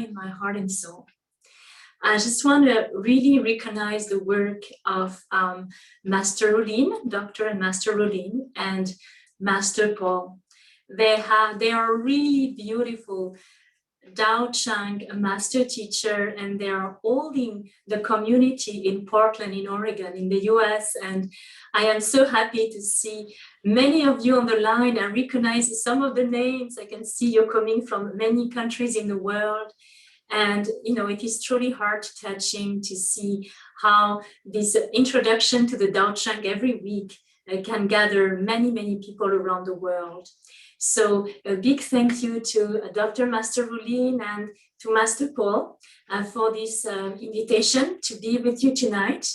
in my heart and soul. I just want to really recognize the work of Master Rolin, Dr. and Master Rolin, and Master Paul. They are really beautiful Dao Chang, a master teacher, and they are holding the community in Portland, in Oregon, in the US. And I am so happy to see many of you on the line. I recognize some of the names. I can see you're coming from many countries in the world. And, you know, it is truly heart-touching to see how this introduction to the Dao Chang every week can gather many, many people around the world. So a big thank you to Dr. Master Rolin and to Master Paul for this invitation to be with you tonight.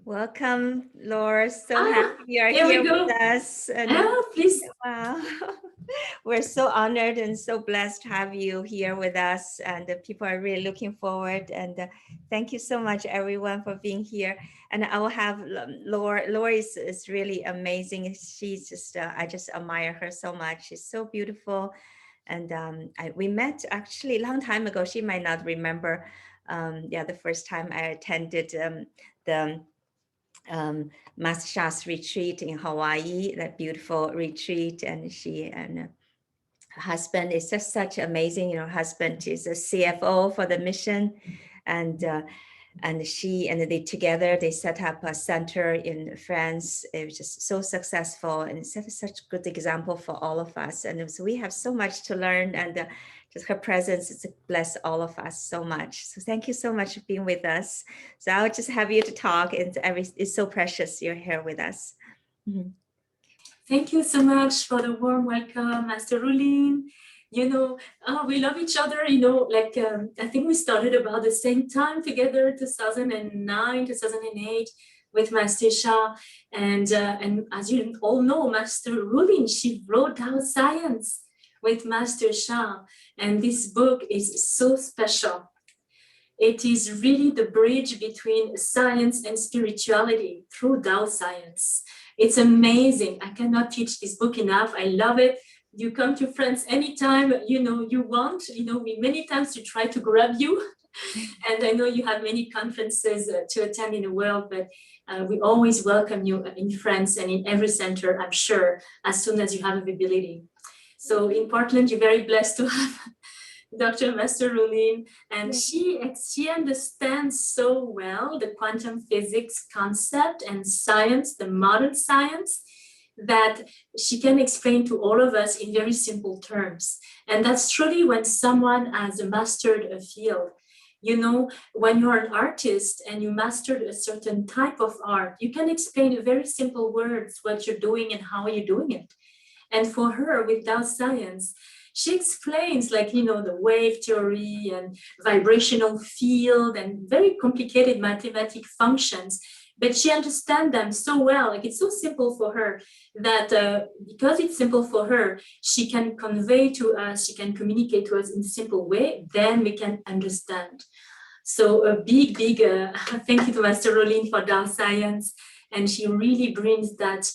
Welcome, Laure. So happy you are here with us. And please. Wow. We're so honored and so blessed to have you here with us. And people are really looking forward. And thank you so much, everyone, for being here. And I will have Laure. Laure is really amazing. She's just, I just admire her so much. She's so beautiful. And we met actually a long time ago. She might not remember. The first time I attended the Master Sha's retreat in Hawaii, that beautiful retreat. And she and her husband is just such amazing, you know, husband is a CFO for the mission. And she and they together, they set up a center in France. It was just so successful and it's such a good example for all of us. And so we have so much to learn, and just her presence is bless all of us so much. So thank you so much for being with us. So I'll just have you to talk, and it's so precious you're here with us. Mm-hmm. Thank you so much for the warm welcome, Master Rolin. You know, we love each other, you know, like I think we started about the same time together, 2009, 2008 with Master Sha. And as you all know, Master Rolin, she wrote down science with Master Sha. And this book is so special. It is really the bridge between science and spirituality through Dao science. It's amazing. I cannot teach this book enough. I love it. You come to France anytime, you know, you want, you know, we many times to try to grab you. And I know you have many conferences to attend in the world, but we always welcome you in France and in every center, I'm sure, as soon as you have availability. So in Portland, you're very blessed to have Dr. Master Rolin, and she understands so well the quantum physics concept and science, the modern science, that she can explain to all of us in very simple terms. And that's truly when someone has mastered a field. You know, when you're an artist and you mastered a certain type of art, you can explain in very simple words what you're doing and how you're doing it. And for her, with Dao science, she explains, like, you know, the wave theory and vibrational field and very complicated mathematic functions, but she understands them so well. Like, it's so simple for her that because it's simple for her, she can convey to us, she can communicate to us in a simple way, then we can understand. So a big thank you to Master Rolin for Dao science. And she really brings that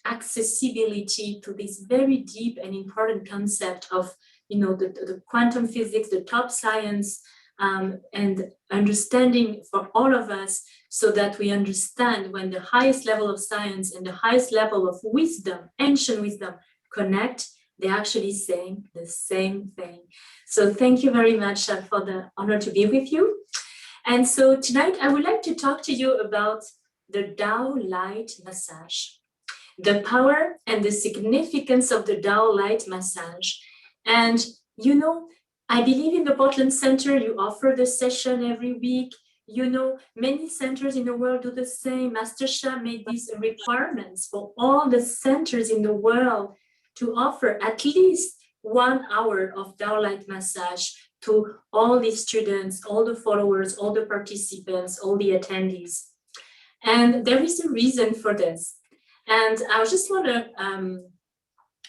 accessibility to this very deep and important concept of, you know, the quantum physics, the top science, and understanding for all of us, so that we understand when the highest level of science and the highest level of wisdom, ancient wisdom, connect, they're actually saying the same thing. So thank you very much for the honor to be with you. And so tonight I would like to talk to you about the Dao light massage, the power and the significance of the Dao light massage. And, you know, I believe in the Portland Center, you offer the session every week. You know, many centers in the world do the same. Master Sha made these requirements for all the centers in the world to offer at least 1 hour of Dao light massage to all the students, all the followers, all the participants, all the attendees. And there is a reason for this. And I just want to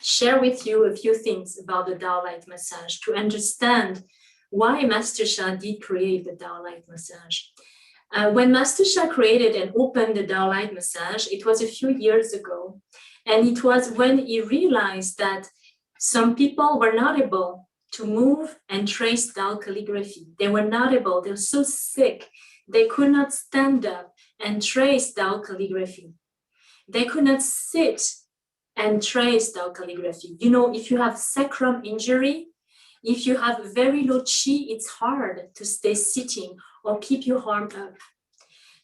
share with you a few things about the Dao light massage to understand why Master Sha did create the Dao light massage. When Master Sha created and opened the Dao light massage, it was a few years ago. And it was when he realized that some people were not able to move and trace Dao calligraphy. They were not able, they were so sick, they could not stand up and trace Dao calligraphy. They could not sit and trace Dao calligraphy. You know, if you have sacrum injury, if you have very low qi, it's hard to stay sitting or keep your arm up.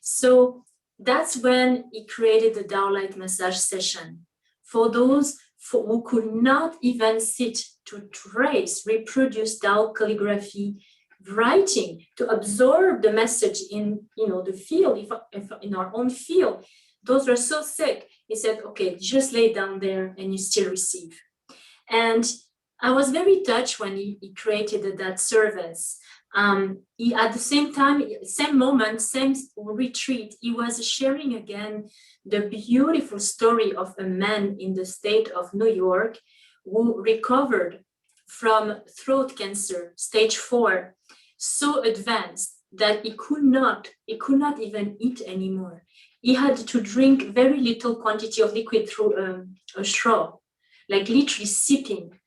So that's when he created the Dao light massage session for those who could not even sit to trace, reproduce Dao calligraphy writing, to absorb the message in, you know, the field, if in our own field. Those were so sick. He said, okay, just lay down there and you still receive. And I was very touched when he created that service. He, at the same time, same moment, same retreat, he was sharing again the beautiful story of a man in the state of New York who recovered from throat cancer, stage 4, so advanced that he could not even eat anymore. He had to drink very little quantity of liquid through a straw, like literally sipping.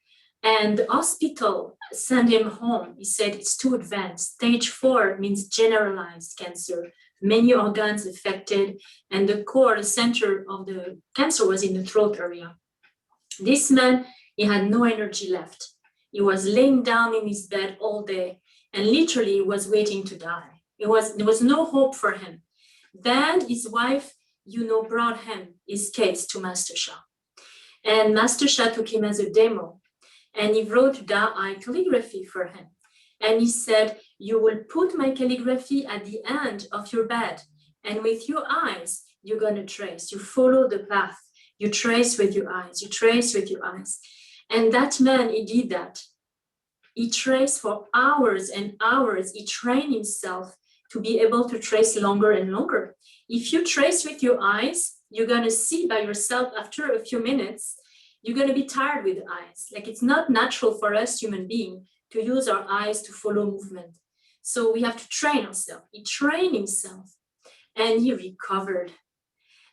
And the hospital sent him home. He said it's too advanced. Stage 4 means generalized cancer, many organs affected, and the core, the center of the cancer was in the throat area. This man, he had no energy left. He was laying down in his bed all day and literally was waiting to die. There was no hope for him. Then his wife, you know, brought him his case to Master Sha. And Master Sha took him as a demo. And he wrote Dao calligraphy for him. And he said, you will put my calligraphy at the end of your bed. And with your eyes, you're going to trace. You follow the path. You trace with your eyes. You trace with your eyes. And that man, he did that. He traced for hours and hours. He trained himself to be able to trace longer and longer. If you trace with your eyes, you're going to see by yourself after a few minutes, you're going to be tired with the eyes. Like, it's not natural for us human beings to use our eyes to follow movement. So we have to train ourselves. He trained himself and he recovered.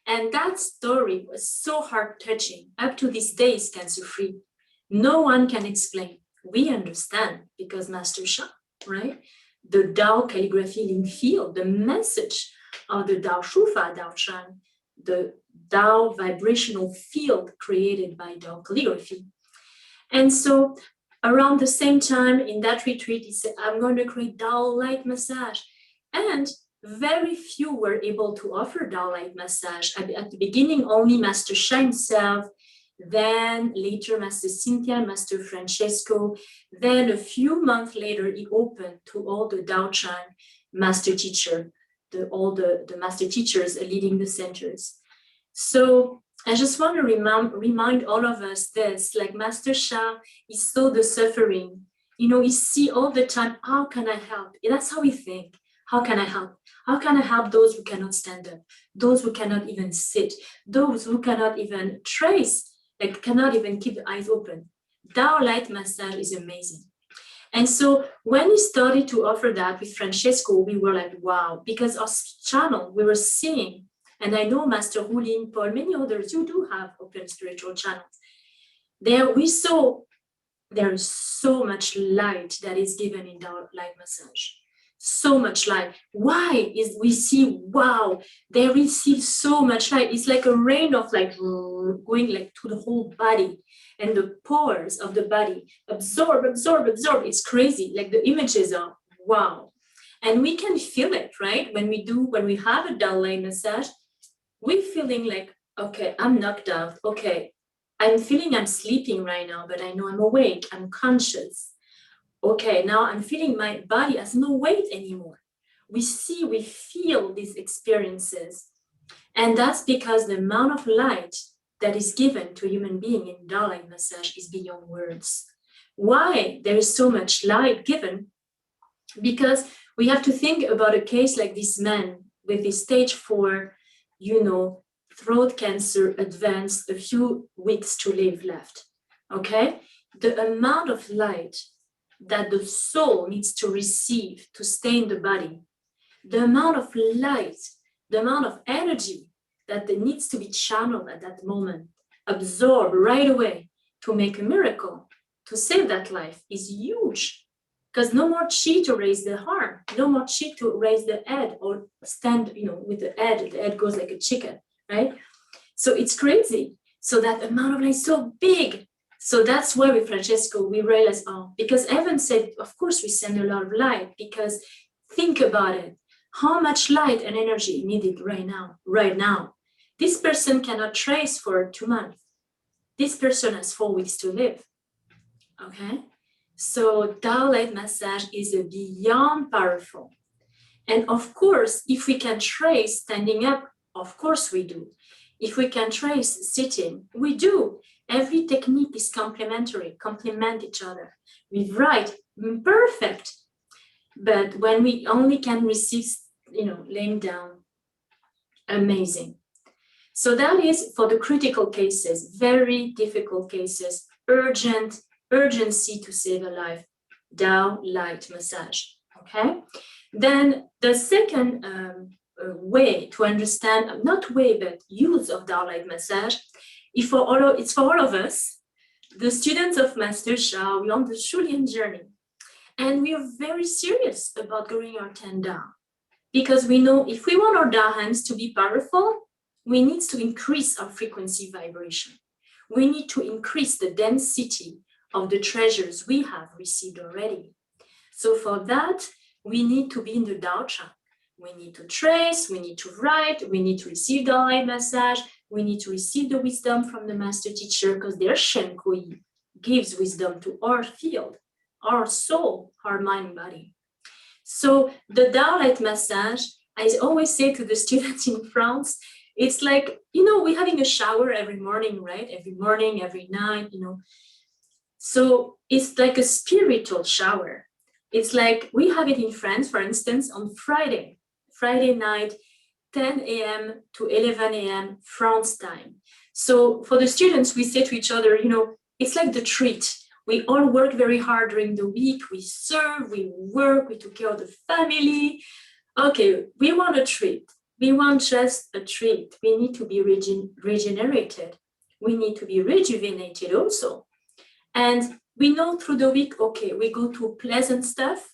And that story was so heart-touching. Up to this day, is cancer-free. No one can explain. We understand because Master Sha, right? The Dao calligraphy link field, the message of the Dao Shufa, Dao Chan, the Dao vibrational field created by Dao calligraphy. And so around the same time in that retreat, he said, I'm going to create Dao light massage. And very few were able to offer Dao light massage. At the beginning, only Master Sha himself, then later Master Cynthia, Master Francesco. Then a few months later, he opened to all the Dao Chan master teacher, all the master teachers leading the centers. So I just want to remind all of us this, like Master Sha, he saw the suffering. You know, he see all the time, how can I help? That's how we think. How can I help? How can I help those who cannot stand up? Those who cannot even sit? Those who cannot even trace, like cannot even keep the eyes open? Dao light massage is amazing. And so when we started to offer that with Francesco, we were like, wow, because our channel, we were seeing, and I know Master Hulin, Paul, many others, you do have open spiritual channels. There we saw there is so much light that is given in Dao light massage. So much light. Why is we see, wow, they receive so much light. It's like a rain of light going like to the whole body, and the pores of the body absorb. It's crazy. Like the images are wow. And we can feel it, right? When we have a Dao light massage, we're feeling like, okay, I'm knocked out. Okay, I'm feeling I'm sleeping right now, but I know I'm awake. I'm conscious. Okay, now I'm feeling my body has no weight anymore. We feel these experiences. And that's because the amount of light that is given to a human being in Dao light massage is beyond words. Why there is so much light given? Because we have to think about a case like this man with this stage 4, you know, throat cancer advanced, a few weeks to live left. Okay? The amount of light that the soul needs to receive to stay in the body, the amount of light, the amount of energy that needs to be channeled at that moment, absorbed right away to make a miracle, to save that life is huge, because no more chi to raise the arm, no more chi to raise the head or stand, with the head goes like a chicken, right? So it's crazy. So that amount of light is so big. So that's why with Francesco, we realized, because Evan said, of course we send a lot of light, because think about it, how much light and energy needed right now. This person cannot trace for 2 months. This person has 4 weeks to live, okay? So Tao light massage is beyond powerful. And of course, if we can trace standing up, of course we do. If we can trace sitting, we do. Every technique is complementary, complement each other. We write, perfect. But when we only can receive, laying down, amazing. So that is for the critical cases, very difficult cases, urgency to save a life, Tao light massage, okay? Then the second way to understand, not way, but use of Tao light massage, it's for all of us, the students of Master Sha. We're on the Shulian journey. And we are very serious about growing our 10 Tao, because we know if we want our Tao hands to be powerful, we need to increase our frequency vibration. We need to increase the density of the treasures we have received already. So for that, we need to be in the Tao chant. We need to trace, we need to write, we need to receive the light massage, we need to receive the wisdom from the master teacher, because their Shen Kui gives wisdom to our field, our soul, our mind, body. So the Tao light massage, I always say to the students in France, it's like, we're having a shower every morning, right? Every morning, every night, So it's like a spiritual shower. It's like we have it in France, for instance, on Friday night, 10 a.m. to 11 a.m. France time. So for the students, we say to each other, it's like the treat. We all work very hard during the week. We serve, we work, we took care of the family. Okay, we want a treat. We want just a treat. We need to be regenerated. We need to be rejuvenated also. And we know through the week, okay, we go through pleasant stuff.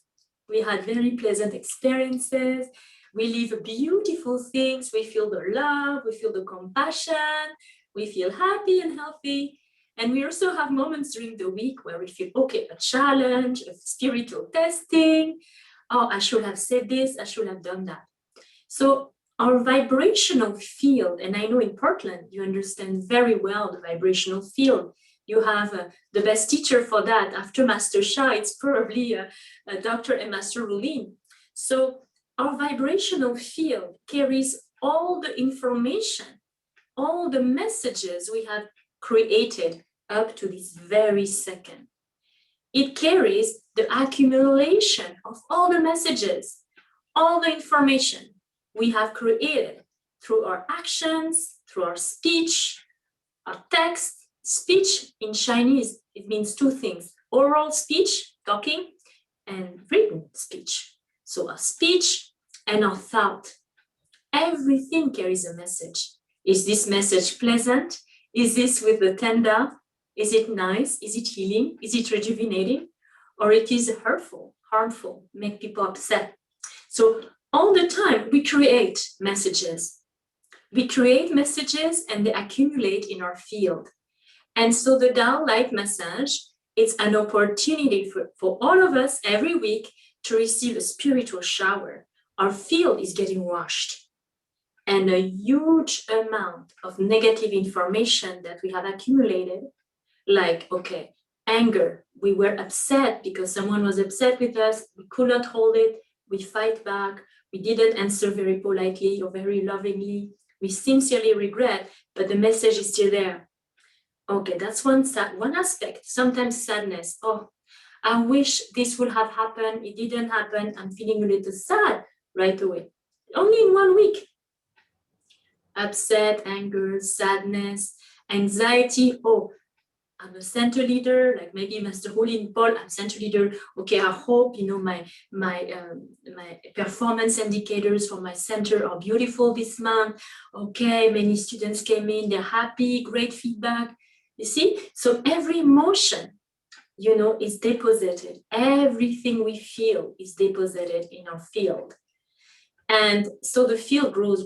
We had very pleasant experiences. We live beautiful things. We feel the love, we feel the compassion, we feel happy and healthy. And we also have moments during the week where we feel, okay, a challenge, a spiritual testing. Oh, I should have said this, I should have done that. So our vibrational field, and I know in Portland, you understand very well the vibrational field. You have the best teacher for that. After Master Sha, it's probably Dr. and Master Rulin. So our vibrational field carries all the information, all the messages we have created up to this very second. It carries the accumulation of all the messages, all the information we have created through our actions, through our speech, our text. Speech in Chinese, it means 2 things: oral speech, talking, and written speech. So our speech and our thought, everything carries a message. Is this message pleasant? Is this with the 10 Tao? Is it nice? Is it healing? Is it rejuvenating? Or it is hurtful, harmful, make people upset? So all the time we create messages. We create messages and they accumulate in our field. And so the Tao light massage, it's an opportunity for all of us every week to receive a spiritual shower. Our field is getting washed. And a huge amount of negative information that we have accumulated, like, okay, anger, we were upset because someone was upset with us, we could not hold it, we fight back, we didn't answer very politely or very lovingly, we sincerely regret, but the message is still there. Okay, that's one aspect. Sometimes sadness. Oh, I wish this would have happened. It didn't happen. I'm feeling a little sad right away. Only in 1 week. Upset, anger, sadness, anxiety. Oh, I'm a center leader, like maybe Master Holin Paul, I'm center leader. Okay, I hope my performance indicators for my center are beautiful this month. Okay, many students came in, they're happy, great feedback. You see, so every emotion is deposited. Everything we feel is deposited in our field. And so the field grows,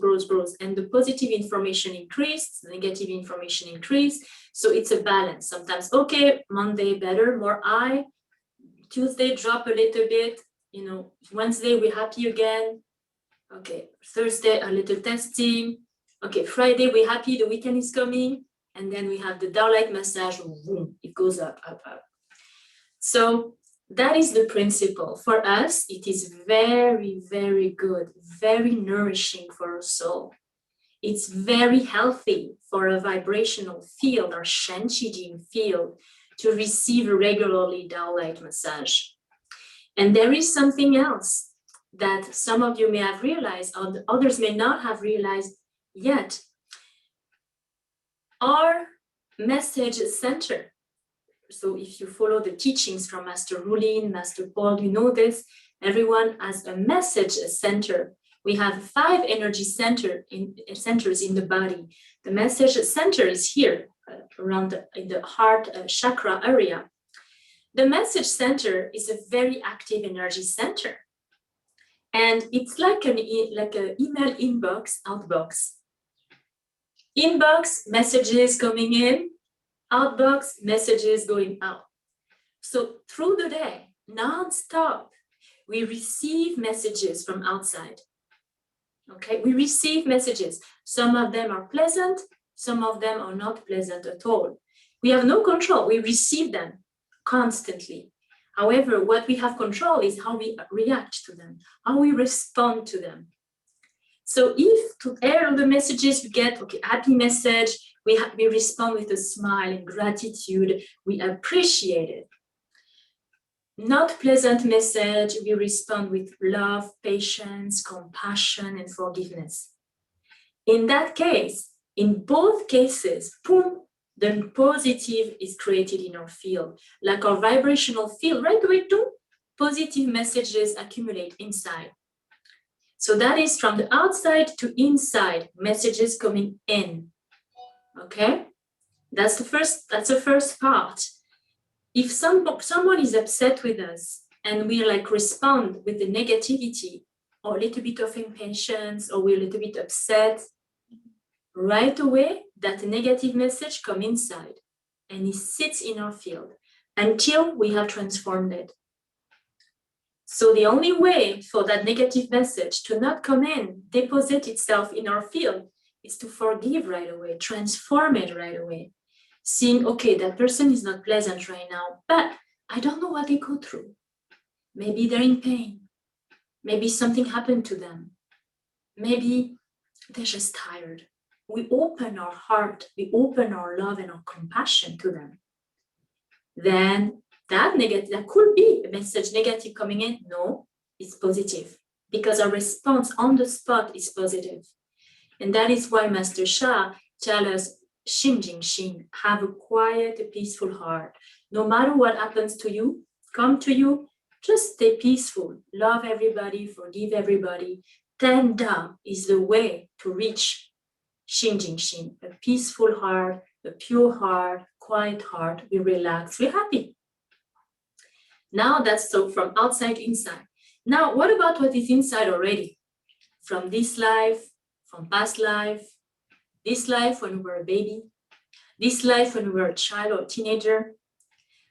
and the positive information increases, the negative information increases. So it's a balance. Sometimes, okay, Monday better, more high. Tuesday drop a little bit. Wednesday we're happy again. Okay, Thursday a little testing. Okay, Friday we're happy, the weekend is coming. And then we have the downlight massage, boom, it goes up, up, up. So that is the principle. For us, it is very, very good, very nourishing for our soul. It's very healthy for a vibrational field or Shen Qi Jing field to receive regularly downlight massage. And there is something else that some of you may have realized, or others may not have realized yet. Our message center. So if you follow the teachings from Master Rulin, Master Paul, you know this, everyone has a message center. We have 5 energy centers in the body. The message center is here, around in the heart chakra area. The message center is a very active energy center. And it's like an email inbox, outbox. Inbox, messages coming in, outbox, messages going out. So through the day, non-stop, we receive messages from outside. Okay, we receive messages. Some of them are pleasant, some of them are not pleasant at all. We have no control, we receive them constantly. However, what we have control is how we react to them, how we respond to them. So if to all the messages we get, okay, happy message, we respond with a smile and gratitude, we appreciate it. Not pleasant message, we respond with love, patience, compassion, and forgiveness. In that case, in both cases, boom, the positive is created in our field. Like our vibrational field, right away, positive messages accumulate inside. So that is from the outside to inside, messages coming in. Okay, that's the first part. If someone is upset with us and we respond with the negativity or a little bit of impatience or we're a little bit upset, right away that negative message comes inside and it sits in our field until we have transformed it. So the only way for that negative message to not come in, deposit itself in our field, is to forgive right away, transform it right away. Seeing, okay, that person is not pleasant right now, but I don't know what they go through. Maybe they're in pain. Maybe something happened to them. Maybe they're just tired. We open our heart, we open our love and our compassion to them. Then that could be a message negative coming in. No, it's positive because our response on the spot is positive. And that is why Master Sha tells us, Xin Jing Xin, have a quiet, peaceful heart. No matter what happens to you, come to you, just stay peaceful. Love everybody, forgive everybody. Tenda is the way to reach Xin Jing Xin, a peaceful heart, a pure heart, quiet heart. We relax, we're happy. Now that's so from outside inside. Now, what about what is inside already? From this life, from past life, this life when we were a baby, this life when we were a child or a teenager,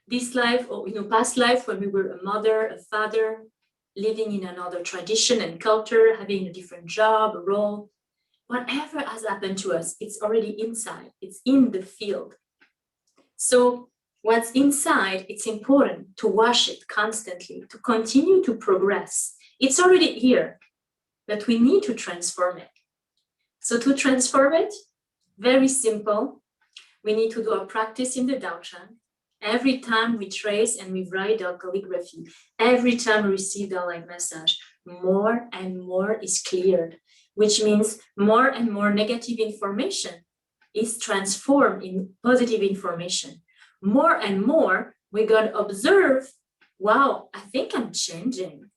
this life or past life when we were a mother, a father, living in another tradition and culture, having a different job, a role. Whatever has happened to us, it's already inside, it's in the field. So what's inside, it's important to wash it constantly, to continue to progress. It's already here, but we need to transform it. So to transform it, very simple. We need to do a practice in the Daochen. Every time we trace and we write our calligraphy, every time we receive our light massage, more and more is cleared, which means more and more negative information is transformed in positive information. More and more, we're going to observe, wow, I think I'm changing.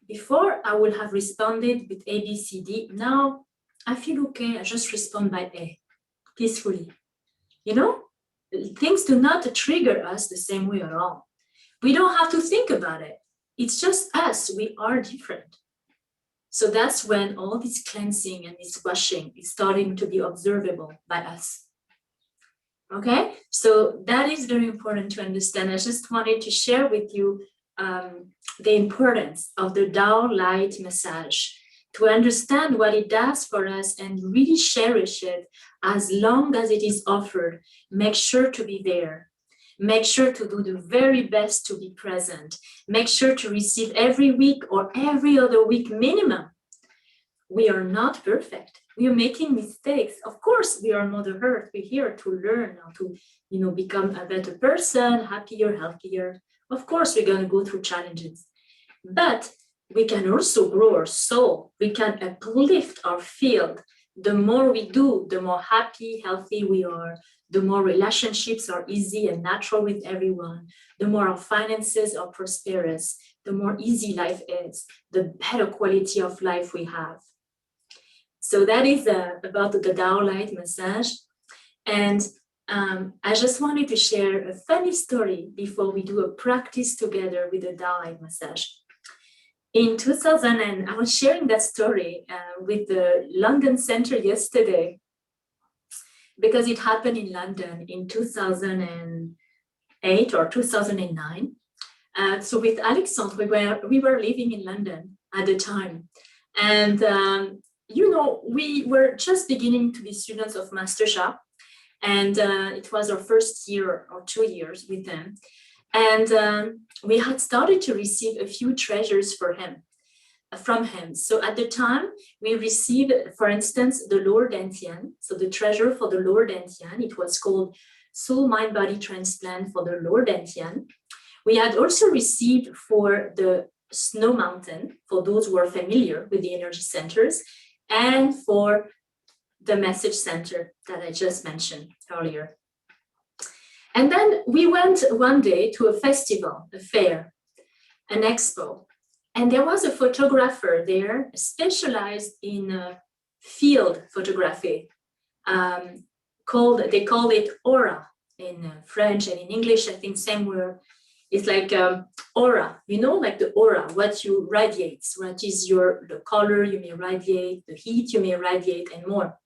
Before, I would have responded with A, B, C, D. Now, I feel okay. I just respond by A, peacefully. things do not trigger us the same way at all. We don't have to think about it. It's just us. We are different. So that's when all this cleansing and this washing is starting to be observable by us. Okay, so that is very important to understand. I just wanted to share with you the importance of the Tao light massage, to understand what it does for us and really cherish it as long as it is offered. Make sure to be there. Make sure to do the very best to be present. Make sure to receive every week or every other week minimum. We are not perfect. We are making mistakes. Of course, we are Mother Earth. We're here to learn how to, become a better person, happier, healthier. Of course, we're going to go through challenges. But we can also grow our soul. We can uplift our field. The more we do, the more happy, healthy we are. The more relationships are easy and natural with everyone. The more our finances are prosperous. The more easy life is. The better quality of life we have. So that is about the Tao light massage. And I just wanted to share a funny story before we do a practice together with the Tao light massage. In 2000, I was sharing that story with the London Center yesterday, because it happened in London in 2008 or 2009. So with Alexandre, we were living in London at the time. And, we were just beginning to be students of Master Sha. And it was our first year or 2 years with them. And we had started to receive a few treasures from him. So at the time, we received, for instance, the Lower Dantian. So the treasure for the Lower Dantian, it was called Soul Mind Body Transplant for the Lower Dantian. We had also received for the Snow Mountain, for those who are familiar with the energy centers, and for the message center that I just mentioned earlier. And then we went one day to a festival, a fair, an expo, and there was a photographer there specialized in field photography. They call it aura in French, and in English, I think same word. It's like aura, like the aura, what you radiate, what is the color you may radiate, the heat you may radiate, and more.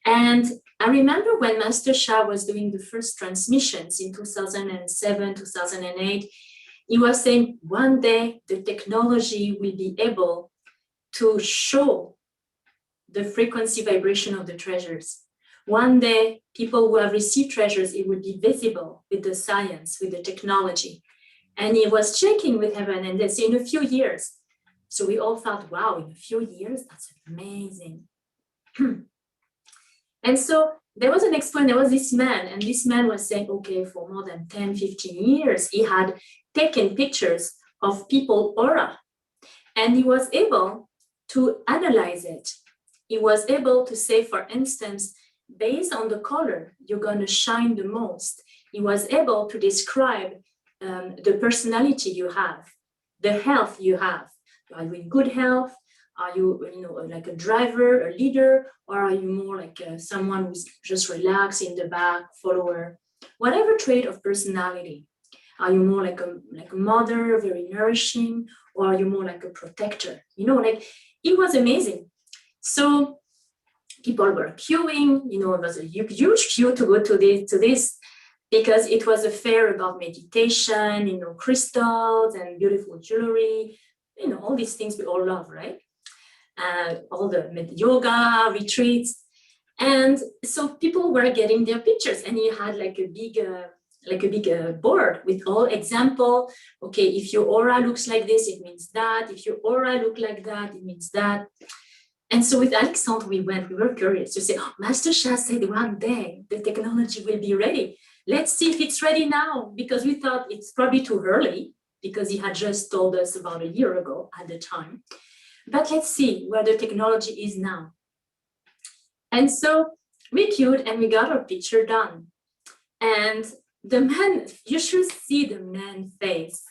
And I remember when Master Sha was doing the first transmissions in 2007, 2008, he was saying one day the technology will be able to show the frequency vibration of the treasures. One day, people who have received treasures, it would be visible with the science, with the technology. And he was checking with heaven, and they say in a few years. So we all thought, wow, in a few years, that's amazing. And so there was an expo, and there was this man, and this man was saying, okay, for more than 10, 15 years, he had taken pictures of people's aura, and he was able to analyze it. He was able to say, for instance, based on the color, you're going to shine the most. He was able to describe the personality you have, the health you have. Are you in good health? Are you, like a driver, a leader, or are you more like someone who's just relaxed in the back, follower? Whatever trait of personality. Are you more like a mother, very nourishing, or are you more like a protector? It was amazing. So people were queuing. It was a huge queue to go to this because it was a fair about meditation, crystals and beautiful jewelry, all these things we all love, right? All the yoga retreats. And so people were getting their pictures, and he had like a big board with all example. Okay, if your aura looks like this, it means that. If your aura look like that, it means that. And so with Alexandre, we were curious to say, Master Sha said one day the technology will be ready. Let's see if it's ready now, because we thought it's probably too early, because he had just told us about a year ago at the time. But let's see where the technology is now. And so we queued and we got our picture done. And the man, you should see the man's face.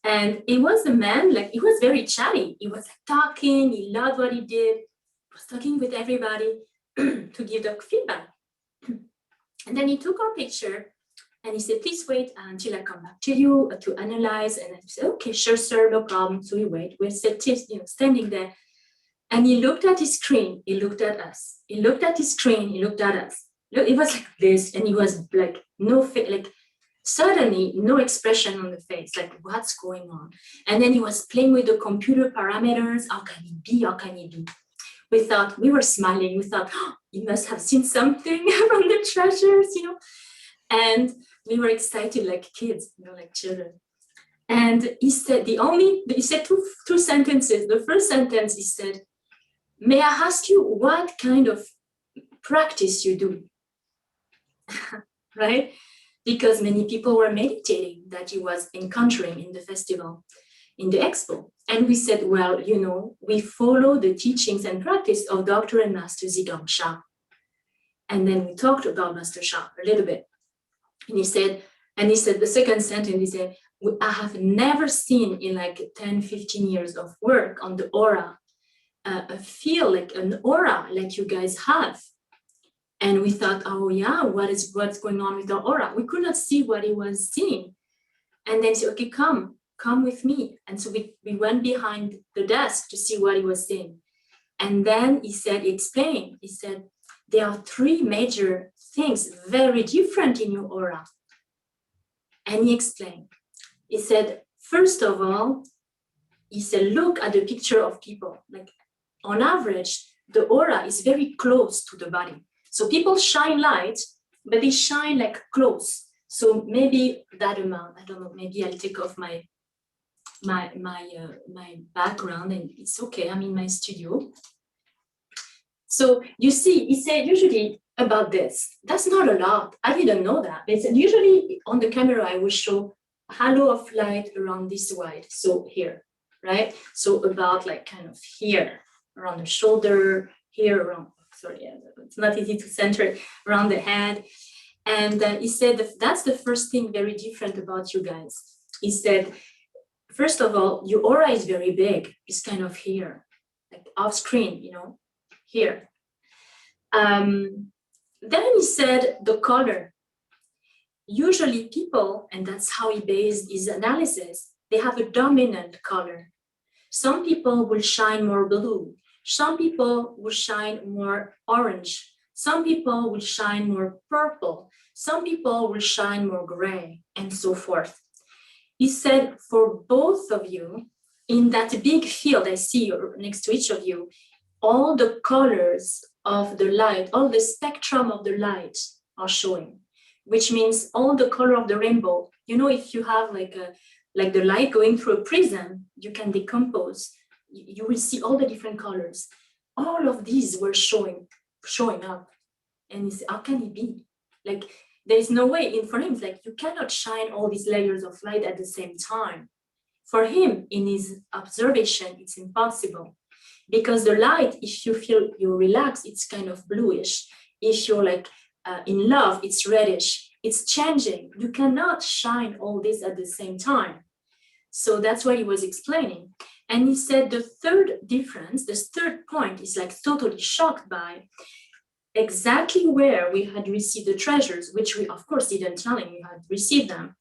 And it was the man, he was very chatty. He was talking, he loved what he did, he was talking with everybody to give the feedback. And then he took our picture and he said, please wait until I come back to you to analyze. And I said, okay, sure, sir, no problem. So we wait. We're standing there. And he looked at his screen. He looked at us. He looked at his screen. He looked at us. Look, it was like this. And he was like, suddenly no expression on the face, like what's going on? And then he was playing with the computer parameters. How can it be? How can it be? We were smiling. We thought, oh, he must have seen something from the treasures, And we were excited like kids, like children. And he said, two sentences. The first sentence, he said, may I ask you what kind of practice you do? Right? Because many people were meditating that he was encountering in the festival, in the expo. And we said, well, we follow the teachings and practice of Dr. and Master Zhigang Sha. And then we talked about Master Sha a little bit. And he said, the second sentence, he said, I have never seen in like 10, 15 years of work on the aura, feel like an aura like you guys have. And we thought, oh yeah, what's going on with the aura? We could not see what he was seeing. And then he said, okay, come with me. And so we went behind the desk to see what he was seeing. And then he explained, he said, there are three major things very different in your aura. And he explained, he said, first of all, he said, look at the picture of people. Like on average, the aura is very close to the body. So people shine light, but they shine like close. So maybe that amount, I don't know, maybe I'll take off my background and it's okay, I'm in my studio. So you see, he said usually about this, that's not a lot. I didn't know that. But usually on the camera, I will show a halo of light around this wide. So here, right? So about like kind of here, around the shoulder, here around, it's not easy to center around the head. And he said that's the first thing very different about you guys. He said, first of all, your aura is very big. It's kind of here, like off screen, here. Then he said the color. Usually people, and that's how he based his analysis, they have a dominant color. Some people will shine more blue. Some people will shine more orange. Some people will shine more purple. Some people will shine more gray, and so forth. He said, for both of you, in that big field I see next to each of you, all the colors of the light, all the spectrum of the light are showing, which means all the color of the rainbow. If you have like the light going through a prism, you can decompose. You will see all the different colors. All of these were showing up. And he said, how can it be? Like, there's no way. For him, it's like, you cannot shine all these layers of light at the same time. For him, in his observation, it's impossible. Because the light, if you feel you relax, it's kind of bluish. If you're like in love, it's reddish. It's changing. You cannot shine all this at the same time. So that's what he was explaining. And he said the third difference, this third point is like totally shocked by exactly where we had received the treasures, which we of course didn't tell him we had received them.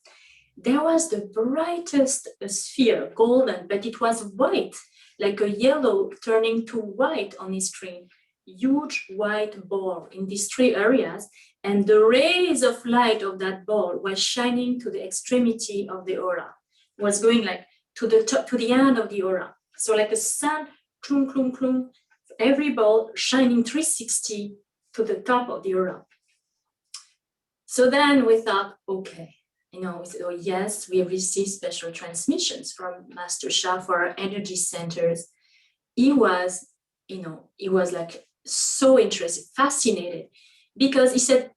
There was the brightest sphere, golden, but it was white, like a yellow turning to white on his screen. Huge white ball in these three areas, and the rays of light of that ball was shining to the extremity of the aura, was going like to the top, to the end of the aura. So like a sun, klum, klum, klum, every ball shining 360 to the top of the aura. So then we thought, okay, we said, oh yes, we received special transmissions from Master Sha for our energy centers. He was like so interested, fascinated, because he said,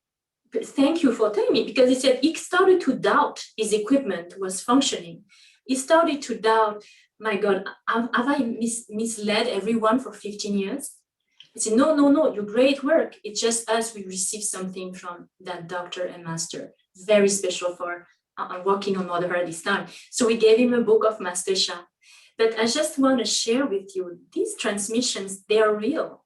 thank you for telling me, because he said he started to doubt his equipment was functioning. He started to doubt, my God, have I misled everyone for 15 years? He said, no, your great work. It's just us, we received something from that doctor and master, very special for working on Mother Earth this time. So we gave him a book of Master Sha. But I just want to share with you, these transmissions, they are real.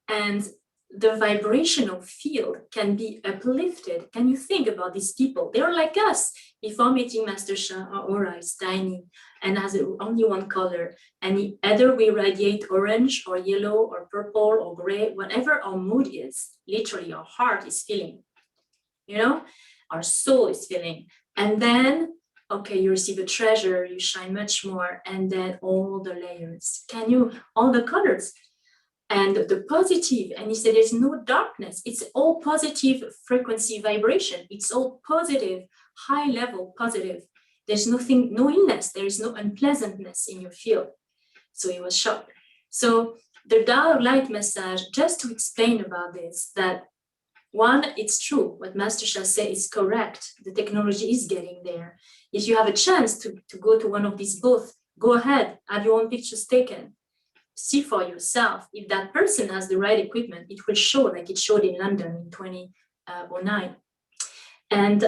And the vibrational field can be uplifted. Can you think about these people? They're like us. Before meeting Master Sha, our aura is tiny and has only one color. And either we radiate orange or yellow or purple or gray, whatever our mood is, literally our heart is feeling, you know, our soul is feeling. And then, okay, you receive a treasure, you shine much more. And then all the layers, all the colors. And the positive, and he said there's no darkness, it's all positive frequency vibration, it's all positive, high level positive. There's nothing, no illness, there is no unpleasantness in your field. So he was shocked. So the Tao light massage, just to explain about this, that one, it's true, what Master Sha said is correct, the technology is getting there. If you have a chance to go to one of these booths, go ahead, have your own pictures taken. See for yourself if that person has the right equipment. It will show like it showed in London in 2009. And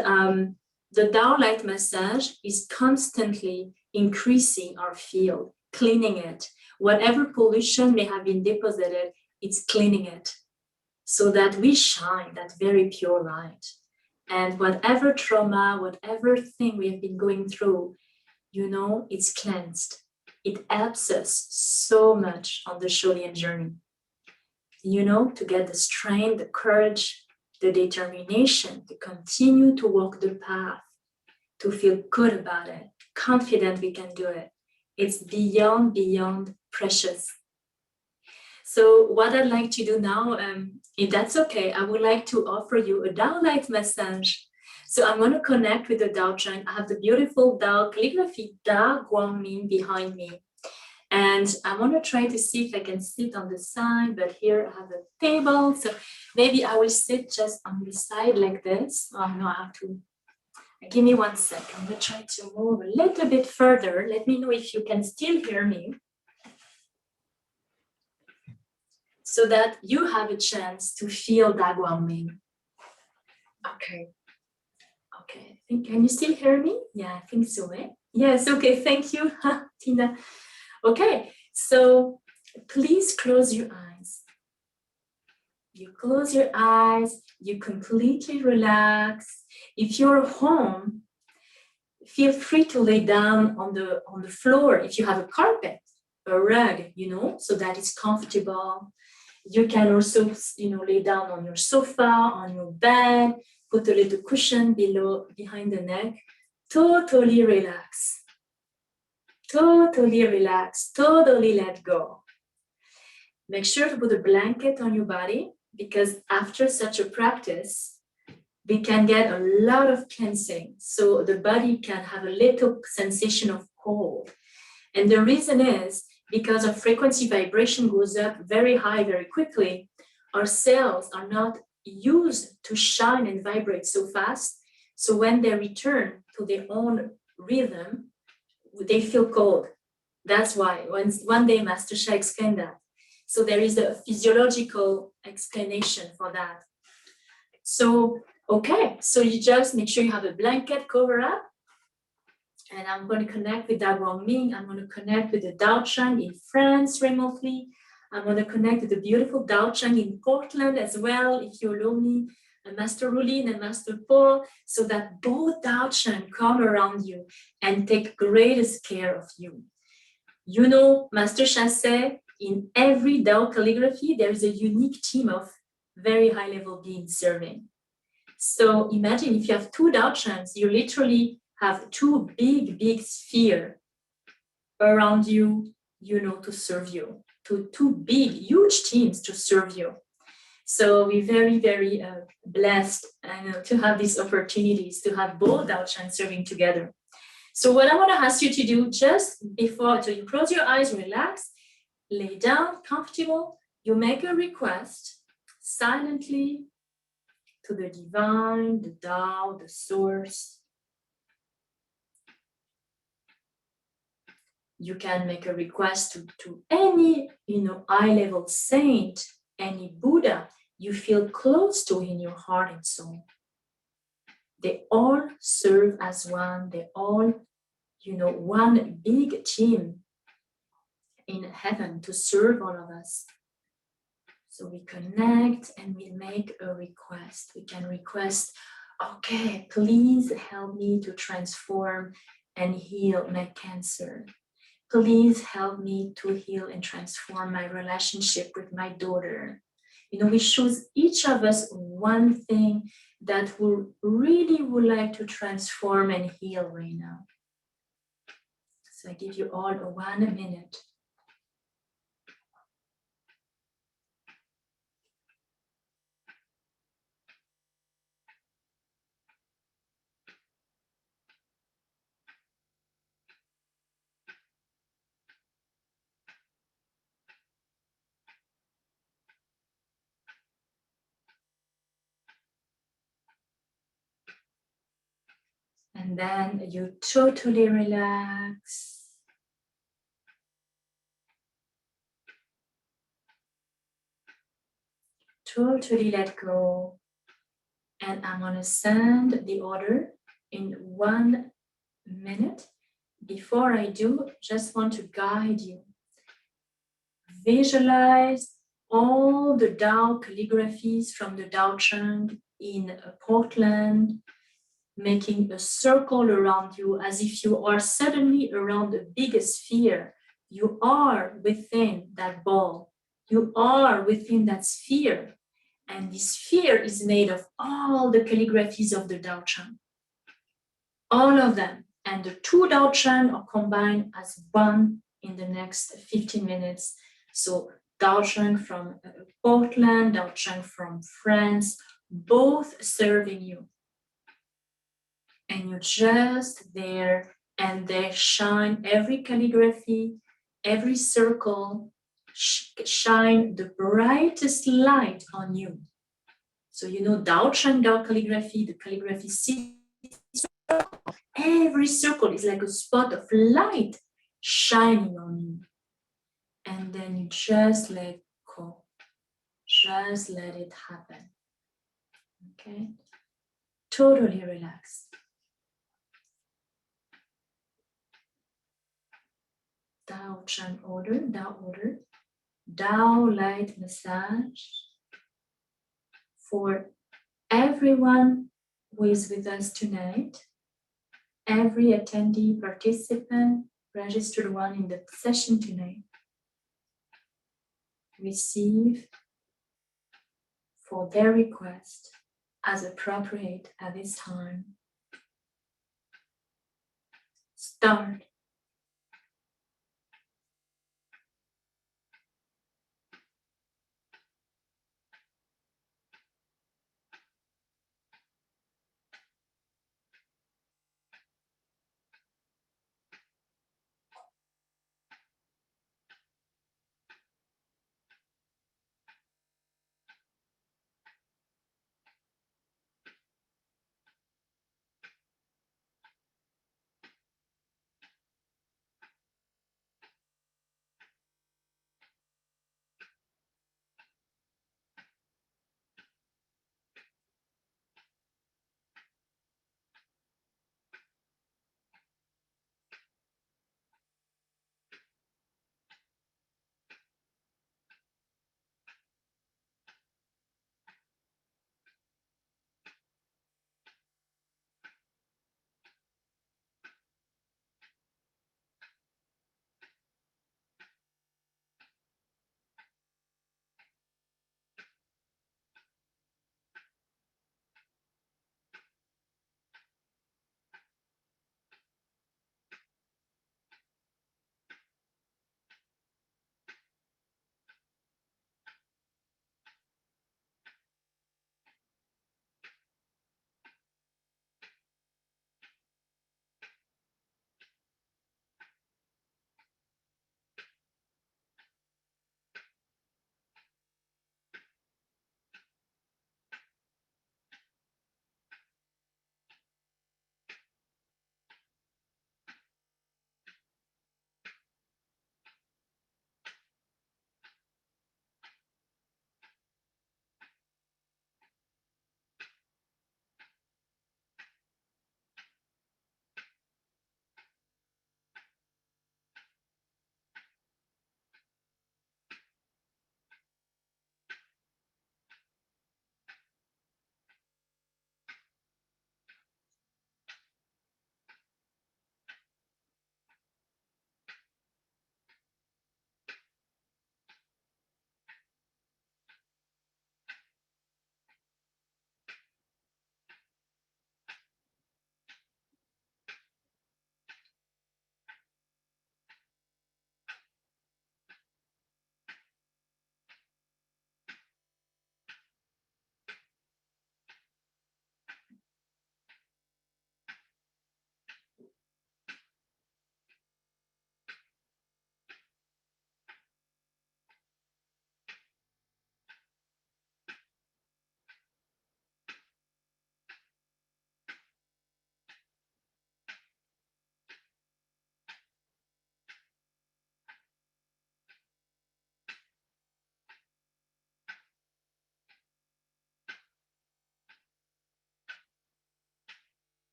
the Tao light massage is constantly increasing our field, cleaning it. Whatever pollution may have been deposited, it's cleaning it so that we shine that very pure light. And whatever trauma, whatever thing we have been going through, you know, it's cleansed. It helps us so much on the Sholian journey, you know, to get the strength, the courage, the determination to continue to walk the path, to feel good about it, confident we can do it. It's beyond precious. So what I'd like to do now, if that's okay, I would like to offer you a Tao light massage. So I'm going to connect with the Tao chant. I have the beautiful Tao calligraphy, Da Guangming, behind me. And I want to try to see if I can sit on the side, but here I have a table. So maybe I will sit just on the side like this. Oh, no, I have to. Give me 1 second. I'm going to try to move a little bit further. Let me know if you can still hear me, so that you have a chance to feel Da Guangming. Okay. Okay, can you still hear me? Yeah, I think so, eh? Yes, okay, thank you, Tina. Okay, so please close your eyes. You close your eyes, you completely relax. If you're home, feel free to lay down on the floor. If you have a carpet, a rug, you know, so that it's comfortable. You can also, you know, lay down on your sofa, on your bed, put a little cushion behind the neck. Totally relax. Totally relax. Totally let go. Make sure to put a blanket on your body, because after such a practice, we can get a lot of cleansing. So the body can have a little sensation of cold. And the reason is because our frequency vibration goes up very high, very quickly. Our cells are not used to shine and vibrate so fast. So when they return to their own rhythm, they feel cold. That's why one day Master Sha explained that. So there is a physiological explanation for that. So, okay, so you just make sure you have a blanket cover up. And I'm going to connect with Da Guangming. I'm going to connect with the Dao Chang in France remotely. I'm going to connect with the beautiful Dao Chang in Portland as well, if you allow me, and Master Rulin and Master Paul, so that both Dao Chang come around you and take greatest care of you. You know, Master Sha said, in every Dao calligraphy, there is a unique team of very high-level beings serving. So imagine if you have two Dao Changs, you literally have two big sphere around you, you know, to serve you, two big, huge teams to serve you. So we're very blessed to have these opportunities to have both Dao Chang serving together. So what I want to ask you to do just before, so you close your eyes, relax, lay down, comfortable, you make a request silently to the divine, the Tao, the source. You can make a request to any, you know, high-level saint, any Buddha you feel close to in your heart and soul. They all serve as one. They all, you know, one big team in heaven to serve all of us. So we connect and we make a request. We can request, okay, please help me to transform and heal my cancer. Please help me to heal and transform my relationship with my daughter. We choose each of us one thing that we really would like to transform and heal right now. So I give you all 1 minute. And then you totally relax. Totally let go. And I'm going to send the order in 1 minute. Before I do, just want to guide you. Visualize all the Tao calligraphies from the Tao Chang in Portland, making a circle around you as if you are suddenly around a big sphere. You are within that ball. You are within that sphere. And this sphere is made of all the calligraphies of the Tao Chang. All of them. And the two Tao Chang are combined as one in the next 15 minutes. So Tao Chang from Portland, Tao Chang from France, both serving you. And you're just there, and they shine every calligraphy, every circle, shine the brightest light on you. So Tao Chang Tao calligraphy, the calligraphy every circle is like a spot of light shining on you. And then you just let go. Just let it happen. Okay? Totally relaxed. Tao Chang order, Tao light massage for everyone who is with us tonight. Every attendee, participant, registered one in the session tonight. Receive for their request as appropriate at this time. Start.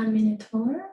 1 minute more.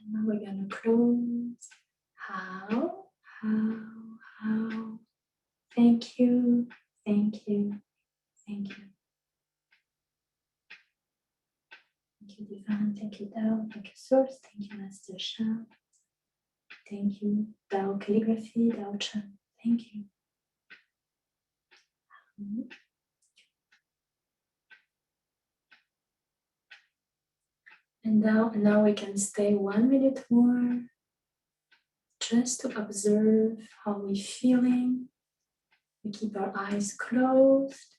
And now we're gonna close. How? Thank you, thank you, thank you. Thank you, Divine. Thank you, Tao. Thank you, Source. Thank you, Master Sha. Thank you, Tao Calligraphy, Tao Chan. Thank you. And now we can stay 1 minute more, just to observe how we're feeling. We keep our eyes closed.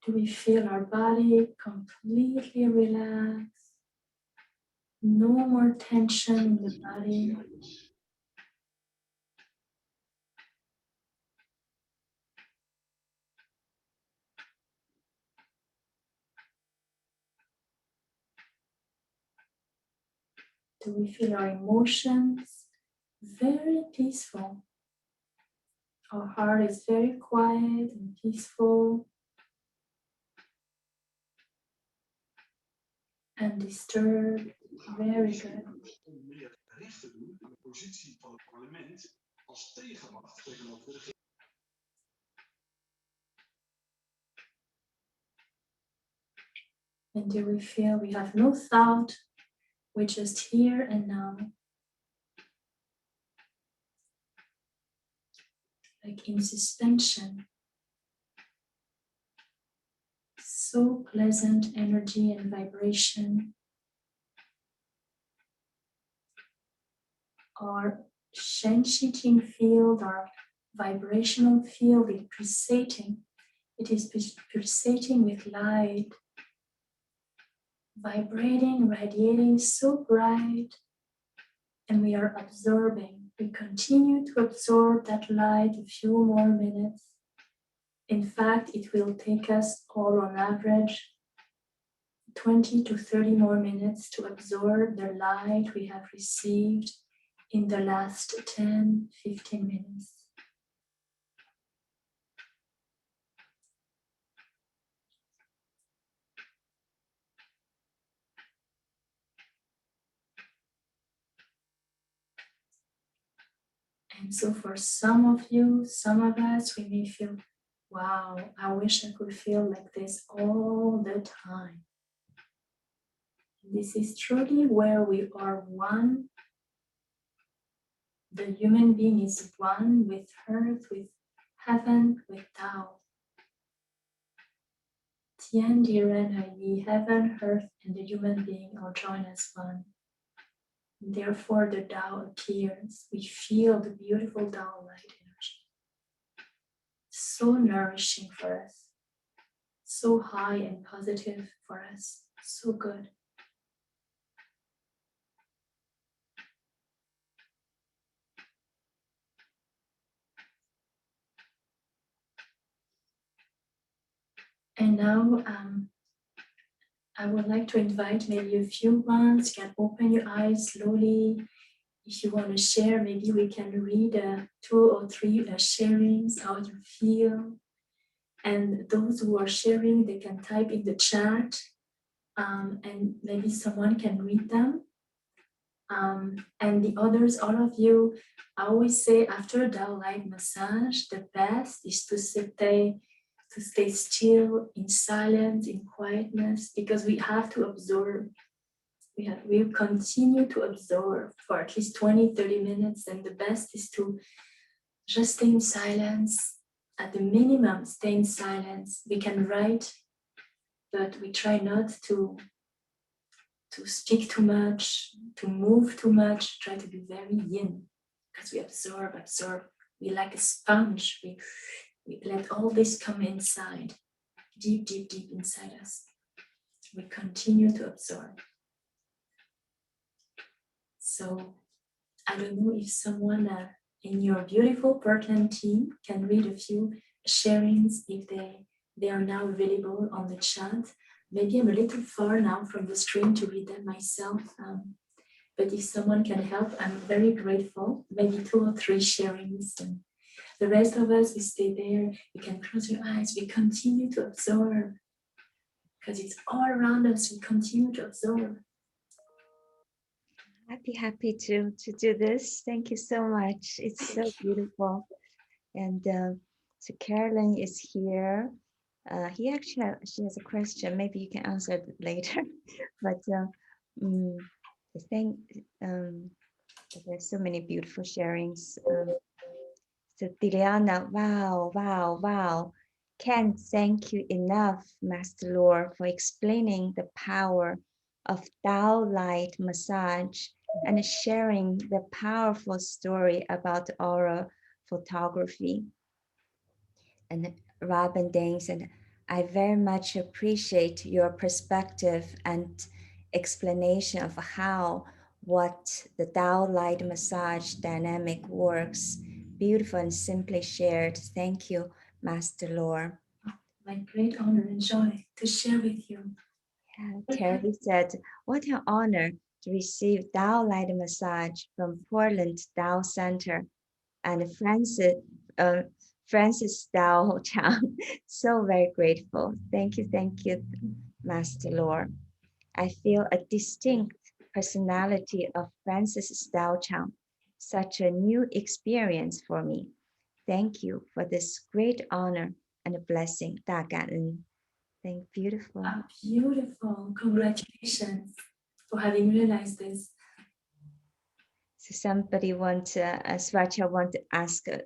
Do we feel our body completely relaxed? No more tension in the body. Do we feel our emotions very peaceful? Our heart is very quiet and peaceful, undisturbed. Very good. And do we feel we have no thought? We're just here and now, like in suspension. So pleasant energy and vibration. Our Shen-Qi field, our vibrational field is pulsating. It is pulsating with light, vibrating, radiating, so bright. And we are absorbing. We continue to absorb that light a few more minutes. In fact, it will take us all on average 20 to 30 more minutes to absorb the light we have received in the last 10, 15 minutes. And so for some of you, some of us, we may feel, wow, I wish I could feel like this all the time. This is truly where we are one. The human being is one with earth, with heaven, with Tao. Tian, Diren, Hai, heaven, earth, and the human being all join as one. Therefore, the Tao appears. We feel the beautiful Tao light energy. So nourishing for us. So high and positive for us. So good. And now I would like to invite maybe a few ones. You can open your eyes slowly. If you want to share, maybe we can read 2 or 3 sharings, how you feel. And those who are sharing, they can type in the chat and maybe someone can read them. And the others, all of you, I always say after a Tao light massage, the best is to stay still in silence, in quietness, because we have to absorb. We'll continue to absorb for at least 20, 30 minutes. And the best is to just stay in silence. At the minimum, stay in silence. We can write, but we try not to speak too much, to move too much, try to be very yin, because we absorb. We like a sponge. We let all this come inside, deep inside us. We continue to absorb. So I don't know if someone in your beautiful Portland team can read a few sharings if they are now available on the chat. Maybe I'm a little far now from the screen to read them myself, but if someone can help, I'm very grateful. Maybe 2 or 3 sharings, and the rest of us, we stay there. You can close your eyes. We continue to absorb, because it's all around us. We continue to absorb. Happy to do this. Thank you so much. It's so beautiful. And so Carolyn is here. She has a question. Maybe you can answer it later. But the thing, there's so many beautiful sharings. So Diliana, wow. Can't thank you enough, Master Laure, for explaining the power of Tao light massage and sharing the powerful story about aura photography. And Robin Danes, and I very much appreciate your perspective and explanation of what the Tao light massage dynamic works. Beautiful and simply shared. Thank you, Master Laure. My great honor and joy to share with you. Terry said, what an honor to receive Tao light massage from Portland Tao Center and Francis Tao Chang. So very grateful. Thank you, Master Laure. I feel a distinct personality of Francis Tao Chang. Such a new experience for me. Thank you for this great honor and a blessing. 大感恩. Thank beautiful. Beautiful. Congratulations for having realized this. So somebody Sracha want to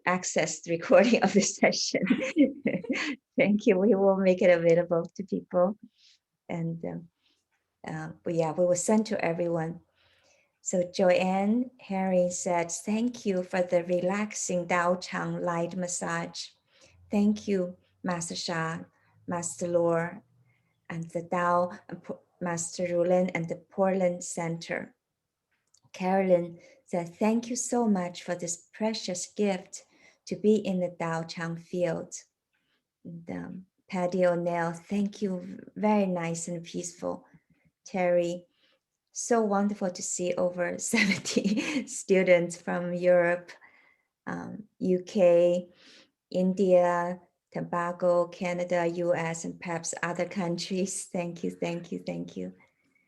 access the recording of this session. Thank you. We will make it available to people. And but yeah, we will send to everyone. So Joanne Harry said, thank you for the relaxing Tao Chang light massage. Thank you, Master Sha, Master Laure, and the Tao, Master Rulin, and the Portland Center. Carolyn said, thank you so much for this precious gift to be in the Tao Chang field. And, Patty O'Neill, thank you, very nice and peaceful. Terry, so wonderful to see over 70 students from Europe, UK, India, Tobago, Canada, US, and perhaps other countries. Thank you.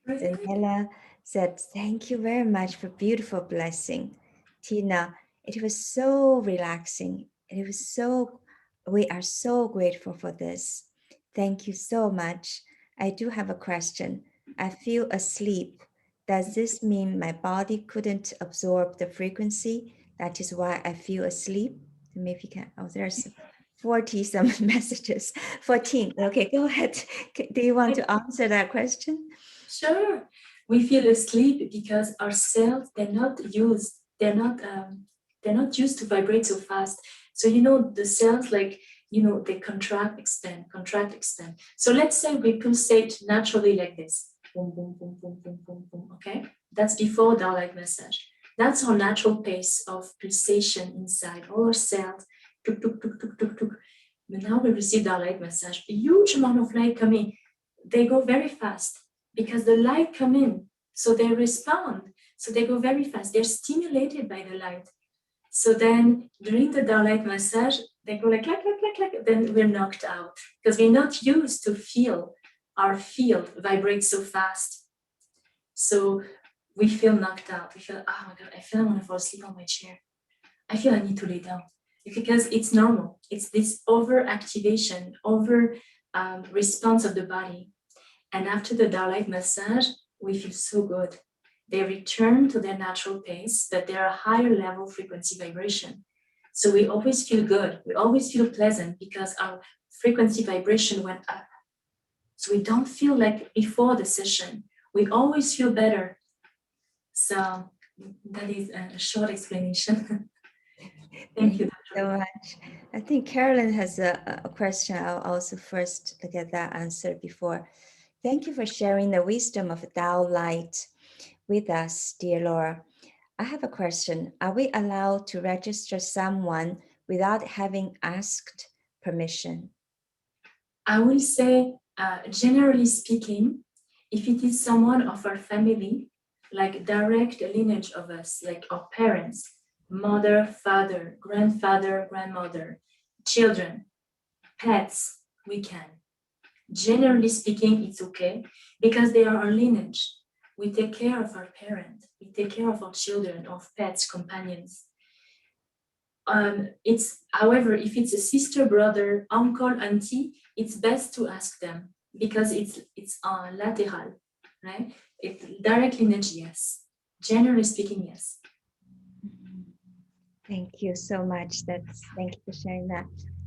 Daniela said, thank you very much for beautiful blessing. Tina, it was so relaxing. We are so grateful for this. Thank you so much. I do have a question. I feel asleep. Does this mean my body couldn't absorb the frequency? That is why I feel asleep. Maybe you can, there's 40 some messages. 14. Okay, go ahead. Do you want to answer that question? Sure. We feel asleep because our cells, they're not used to vibrate so fast. So, the cells, they contract, extend. So let's say we pulsate naturally like this. Boom, boom, boom, boom, boom, boom, boom. Okay. That's before Tao light massage. That's our natural pace of pulsation inside all our cells. Tuk, tuk, tuk, tuk, tuk, tuk. But now we receive Tao light massage. A huge amount of light coming. They go very fast because the light come in. So they respond. So they go very fast. They're stimulated by the light. So then during the Tao light massage, they go like, then we're knocked out because we're not used to feel our field vibrates so fast. So we feel knocked out. We feel, oh my God, I feel I want to fall asleep on my chair. I feel I need to lay down, because it's normal. It's this overactivation, over response of the body. And after the Dalai massage, we feel so good. They return to their natural pace, but they're a higher level frequency vibration. So we always feel good. We always feel pleasant because our frequency vibration went up. So we don't feel like before the session. We always feel better. So that is a short explanation. Thank you, Dr. so much. I think Carolyn has a question. I'll also first get that answered before. Thank you for sharing the wisdom of Tao light with us, dear Laura. I have a question. Are we allowed to register someone without having asked permission? I will say, generally speaking, if it is someone of our family, like direct lineage of us, like our parents, mother, father, grandfather, grandmother, children, pets, we can. Generally speaking, it's okay because they are our lineage. We take care of our parents, we take care of our children, of pets, companions. However, if it's a sister, brother, uncle, auntie, it's best to ask them because it's lateral, right? It's direct lineage, yes. Generally speaking, yes. Thank you so much. Thank you for sharing that.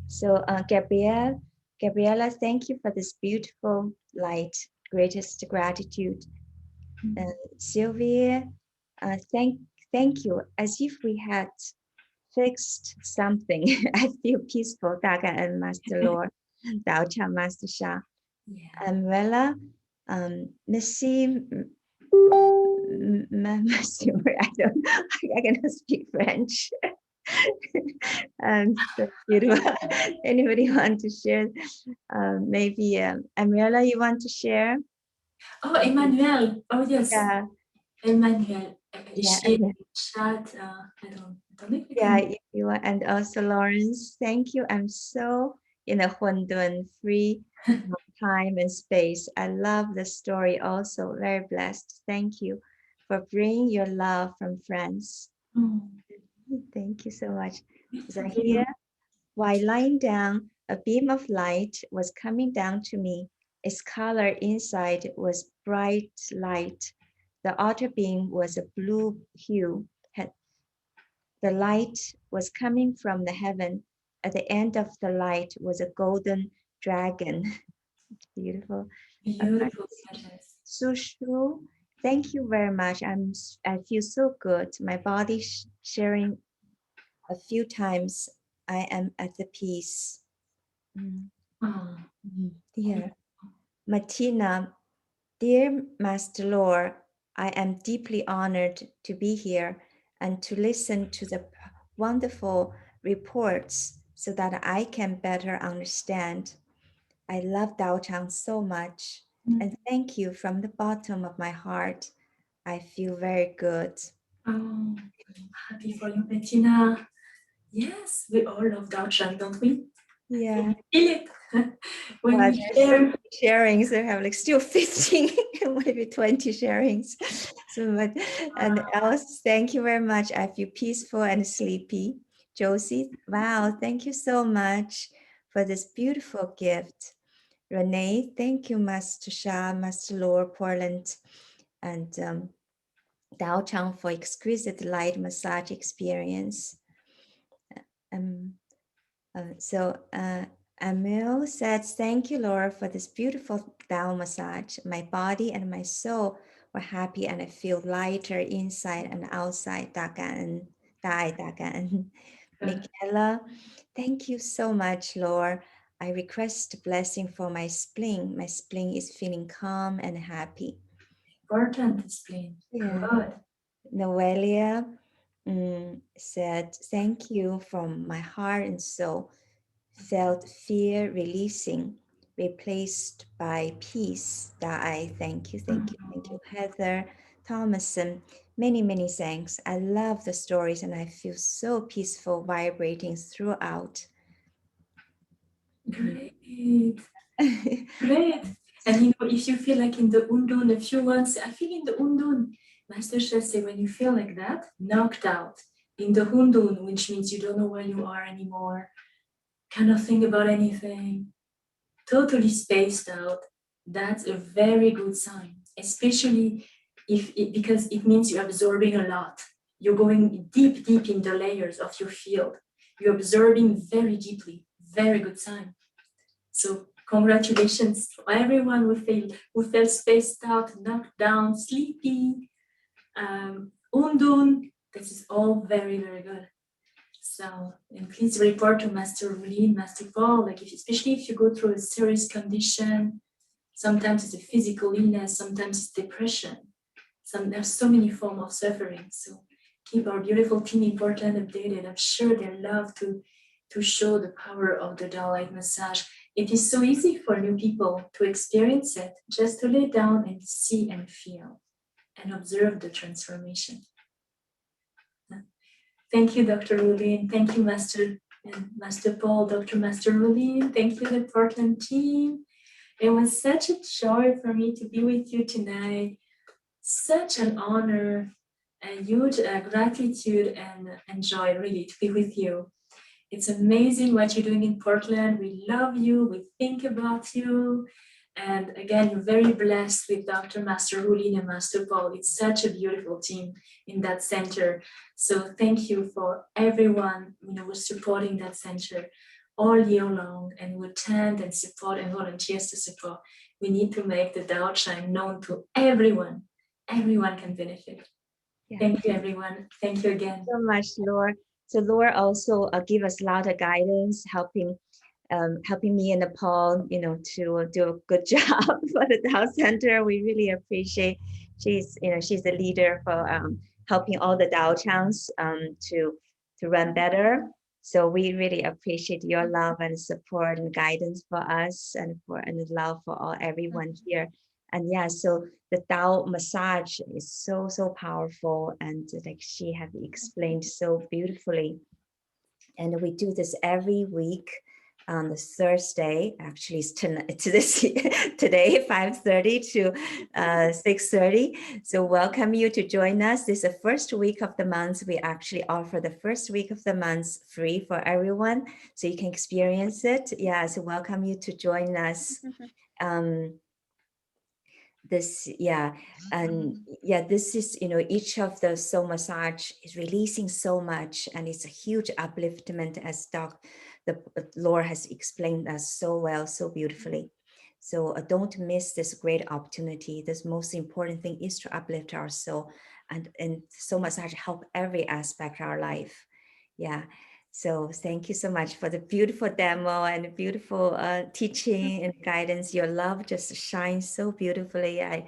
So, Gabriella, thank you for this beautiful light. Greatest gratitude. Sylvia, thank you. As if we had fixed something. I feel peaceful. 大感恩 Master Lord, Dao Cha Master Sha. Yeah. Vella, Missy, Master, I cannot speak French. So beautiful. Anybody want to share? Maybe Amrella, you want to share? Oh, Emmanuel. Oh, yes. Yeah. Emmanuel. Yeah. She chat. I don't think we Yeah, can. if you want. And also Lawrence, thank you. I'm so in a Hundun free time and space. I love the story also. Very blessed. Thank you for bringing your love from France. Oh, Thank you so much. thank you. Zahir, while lying down, a beam of light was coming down to me. Its color inside was bright light. The outer beam was a blue hue. The light was coming from the heaven. At the end of the light was a golden dragon. Beautiful. Beautiful images. Sushu, thank you very much. I feel so good. My body sharing a few times. I am at the peace. Oh, Dear Martina, dear Master Lord, I am deeply honored to be here and to listen to the wonderful reports so that I can better understand. I love Dao Chang so much and thank you from the bottom of my heart. I feel very good. oh, happy for you, Bettina. Yes, we all love Daochang, don't we? Yeah. Feel it when Well, we there's so share. many sharings. I have like still 15, maybe 20 sharings. So, but and else, thank you very much. I feel peaceful and sleepy. Josie, wow, thank you so much for this beautiful gift. Renee, thank you, Master Sha, Master Lord Portland, and Dao Chang for exquisite light massage experience. Um, Emil says, thank you, Laura, for this beautiful Dao massage. My body and my soul were happy and I feel lighter inside and outside. Dagan, Dai Dagan. Michaela, thank you so much, Laura. I request a blessing for my spleen. My spleen is feeling calm and happy. Important spleen. Yeah. Good. Noelia said, thank you from my heart and soul. Felt fear releasing, replaced by peace. That I thank you, thank you, thank you. Heather Thomason, many, many thanks. I love the stories and I feel so peaceful vibrating throughout. Great. Great. And if you feel like in the undun, if you want, I feel in the undun. Master Chef say, when you feel like that, knocked out in the hundun, which means you don't know where you are anymore, cannot think about anything, totally spaced out, that's a very good sign, especially because it means you're absorbing a lot. You're going deep in the layers of your field. You're absorbing very deeply, very good sign. So congratulations to everyone who felt spaced out, knocked down, sleepy, undun. This is all very, very good. So, and please report to Master Lee, Master Paul, like especially if you go through a serious condition, sometimes it's a physical illness, sometimes it's depression. There's so many forms of suffering. So keep our beautiful team important updated. I'm sure they love to show the power of the Tao light massage. It is so easy for new people to experience it, just to lay down and see and feel and observe the transformation. Thank you, Dr. Rulin. Thank you, Master Paul, Dr. Master Rulin. Thank you, the Portland team. It was such a joy for me to be with you tonight. Such an honor, a huge gratitude and joy, really, to be with you. It's amazing what you're doing in Portland. We love you. We think about you. And again, you're very blessed with Dr. Master Rulin and Master Paul. It's such a beautiful team in that center. So thank you for everyone, who's supporting that center all year long and who attend and support and volunteers to support. We need to make the Tao Shine known to everyone. Everyone can benefit. Yeah. Thank you, everyone. Thank you again. So much, Laure. So Laure also give us a lot of guidance, helping me and Paul, to do a good job for the Tao Center. We really appreciate. She's the leader for helping all the Tao towns to run better. So we really appreciate your love and support and guidance for us and love for everyone here. And yeah, so the Tao massage is so powerful, and like she have explained so beautifully. And we do this every week on the Thursday. Actually, it's today 5:30 to 6:30. So welcome you to join us. This is the first week of the month. We actually offer the first week of the month free for everyone, so you can experience it. Yeah, so welcome you to join us. This is each of the soul massage is releasing so much, and it's a huge upliftment, as Laure has explained us so well, so beautifully. So don't miss this great opportunity. This most important thing is to uplift our soul, and soul massage help every aspect of our life. Yeah. So thank you so much for the beautiful demo and beautiful teaching and guidance. Your love just shines so beautifully. And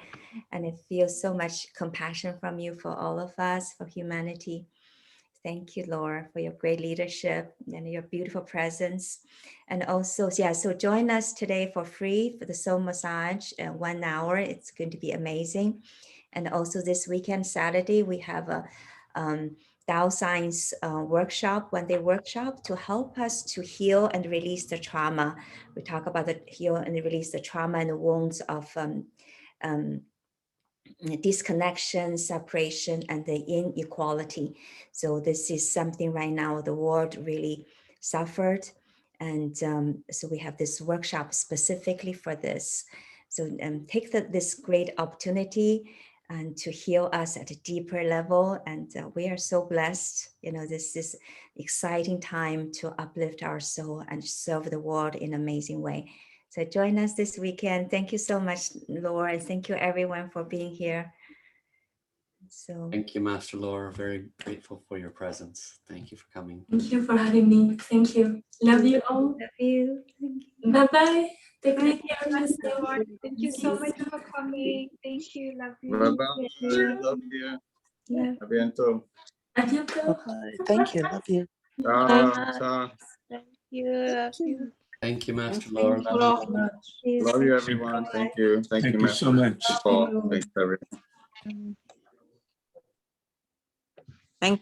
I feel so much compassion from you for all of us, for humanity. Thank you, Laure, for your great leadership and your beautiful presence. And also, so join us today for free for the soul massage, 1 hour. It's going to be amazing. And also this weekend, Saturday, we have a Tao Science workshop, one-day workshop to help us to heal and release the trauma. We talk about the heal and release the trauma and the wounds of disconnection, separation, and the inequality. So this is something right now the world really suffered. And so we have this workshop specifically for this. So take this great opportunity and to heal us at a deeper level. And we are so blessed. This is exciting time to uplift our soul and serve the world in an amazing way. So join us this weekend. Thank you so much, Laure, and thank you everyone for being here. So thank you, Master Laure. Very grateful for your presence. Thank you for coming. Thank you for having me. Thank you. Love you all. Love you. Thank you. Bye-bye. Take great care. Thank you so much for coming. Thank you. Love you. Bye-bye. Love you. Yeah. A bientôt. À bientôt. Thank you. Love you. Ciao. Ciao. Thank you. Love you. Thank you, Master Laure. Love you, everyone. Thank you. Thank you so much. Thanks, everyone. Thank you.